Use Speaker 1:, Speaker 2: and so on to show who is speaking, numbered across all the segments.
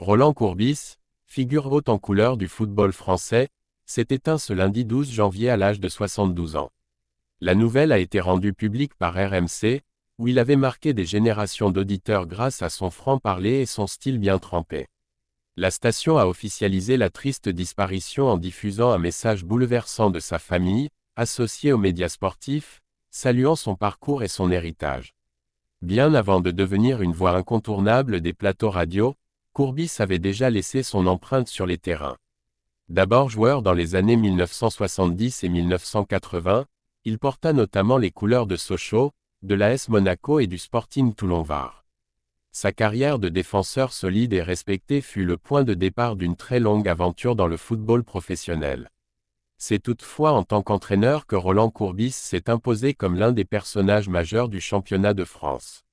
Speaker 1: Roland Courbis, figure haute en couleur du football français, s'est éteint ce lundi 12 janvier à l'âge de 72 ans. La nouvelle a été rendue publique par RMC, où il avait marqué des générations d'auditeurs grâce à son franc-parler et son style bien trempé. La station a officialisé la triste disparition en diffusant un message bouleversant de sa famille, associée aux médias sportifs, saluant son parcours et son héritage. Bien avant de devenir une voix incontournable des plateaux radio, Courbis avait déjà laissé son empreinte sur les terrains. D'abord joueur dans les années 1970 et 1980, il porta notamment les couleurs de Sochaux, de l'AS Monaco et du Sporting Toulon-Var. Sa carrière de défenseur solide et respecté fut le point de départ d'une très longue aventure dans le football professionnel. C'est toutefois en tant qu'entraîneur que Roland Courbis s'est imposé comme l'un des personnages majeurs du championnat de France.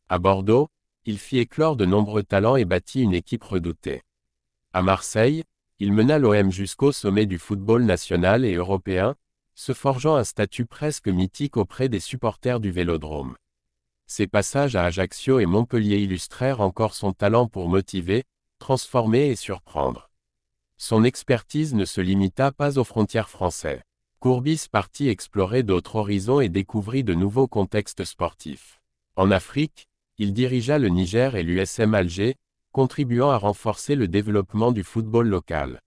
Speaker 1: À Bordeaux, il fit éclore de nombreux talents et bâtit une équipe redoutée. À Marseille, il mena l'OM jusqu'au sommet du football national et européen, se forgeant un statut presque mythique auprès des supporters du Vélodrome. Ses passages à Ajaccio et Montpellier illustrèrent encore son talent pour motiver, transformer et surprendre. Son expertise ne se limita pas aux frontières françaises. Courbis partit explorer d'autres horizons et découvrit de nouveaux contextes sportifs. En Afrique, il dirigea le Niger et l'USM Alger, contribuant à renforcer le développement du football local.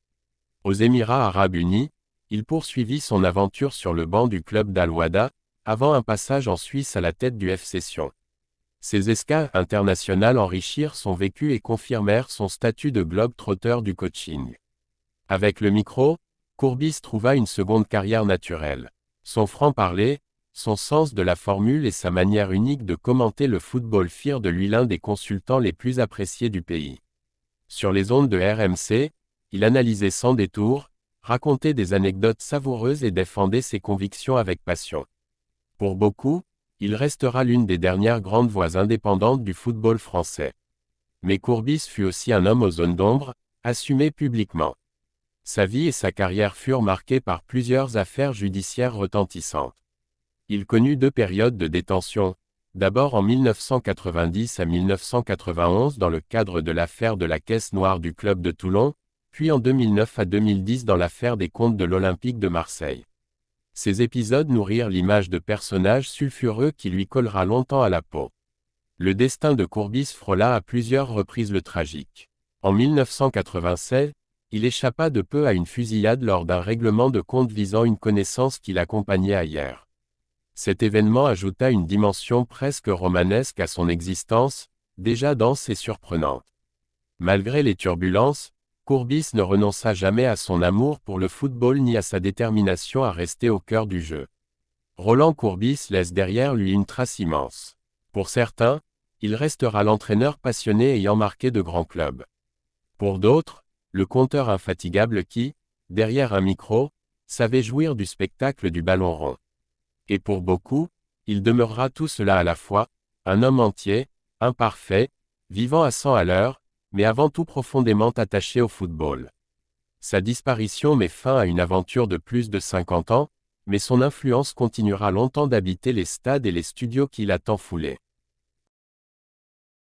Speaker 1: Aux Émirats arabes unis, il poursuivit son aventure sur le banc du club d'Al-Wahda, avant un passage en Suisse à la tête du FC Sion. Ces escales internationales enrichirent son vécu et confirmèrent son statut de globe-trotteur du coaching. Avec le micro, Courbis trouva une seconde carrière naturelle. Son franc-parler, son sens de la formule et sa manière unique de commenter le football firent de lui l'un des consultants les plus appréciés du pays. Sur les ondes de RMC, il analysait sans détour, racontait des anecdotes savoureuses et défendait ses convictions avec passion. Pour beaucoup, il restera l'une des dernières grandes voix indépendantes du football français. Mais Courbis fut aussi un homme aux zones d'ombre, assumé publiquement. Sa vie et sa carrière furent marquées par plusieurs affaires judiciaires retentissantes. Il connut deux périodes de détention, d'abord en 1990 à 1991 dans le cadre de l'affaire de la caisse noire du club de Toulon, puis en 2009 à 2010 dans l'affaire des comptes de l'Olympique de Marseille. Ces épisodes nourrirent l'image de personnage sulfureux qui lui collera longtemps à la peau. Le destin de Courbis frôla à plusieurs reprises le tragique. En 1987, il échappa de peu à une fusillade lors d'un règlement de compte visant une connaissance qui l'accompagnait ailleurs. Cet événement ajouta une dimension presque romanesque à son existence, déjà dense et surprenante. Malgré les turbulences, Courbis ne renonça jamais à son amour pour le football ni à sa détermination à rester au cœur du jeu. Roland Courbis laisse derrière lui une trace immense. Pour certains, il restera l'entraîneur passionné ayant marqué de grands clubs. Pour d'autres, le conteur infatigable qui, derrière un micro, savait jouir du spectacle du ballon rond. Et pour beaucoup, il demeurera tout cela à la fois, un homme entier, imparfait, vivant à 100 à l'heure, mais avant tout profondément attaché au football. Sa disparition met fin à une aventure de plus de 50 ans, mais son influence continuera longtemps d'habiter les stades et les studios qu'il a tant foulés.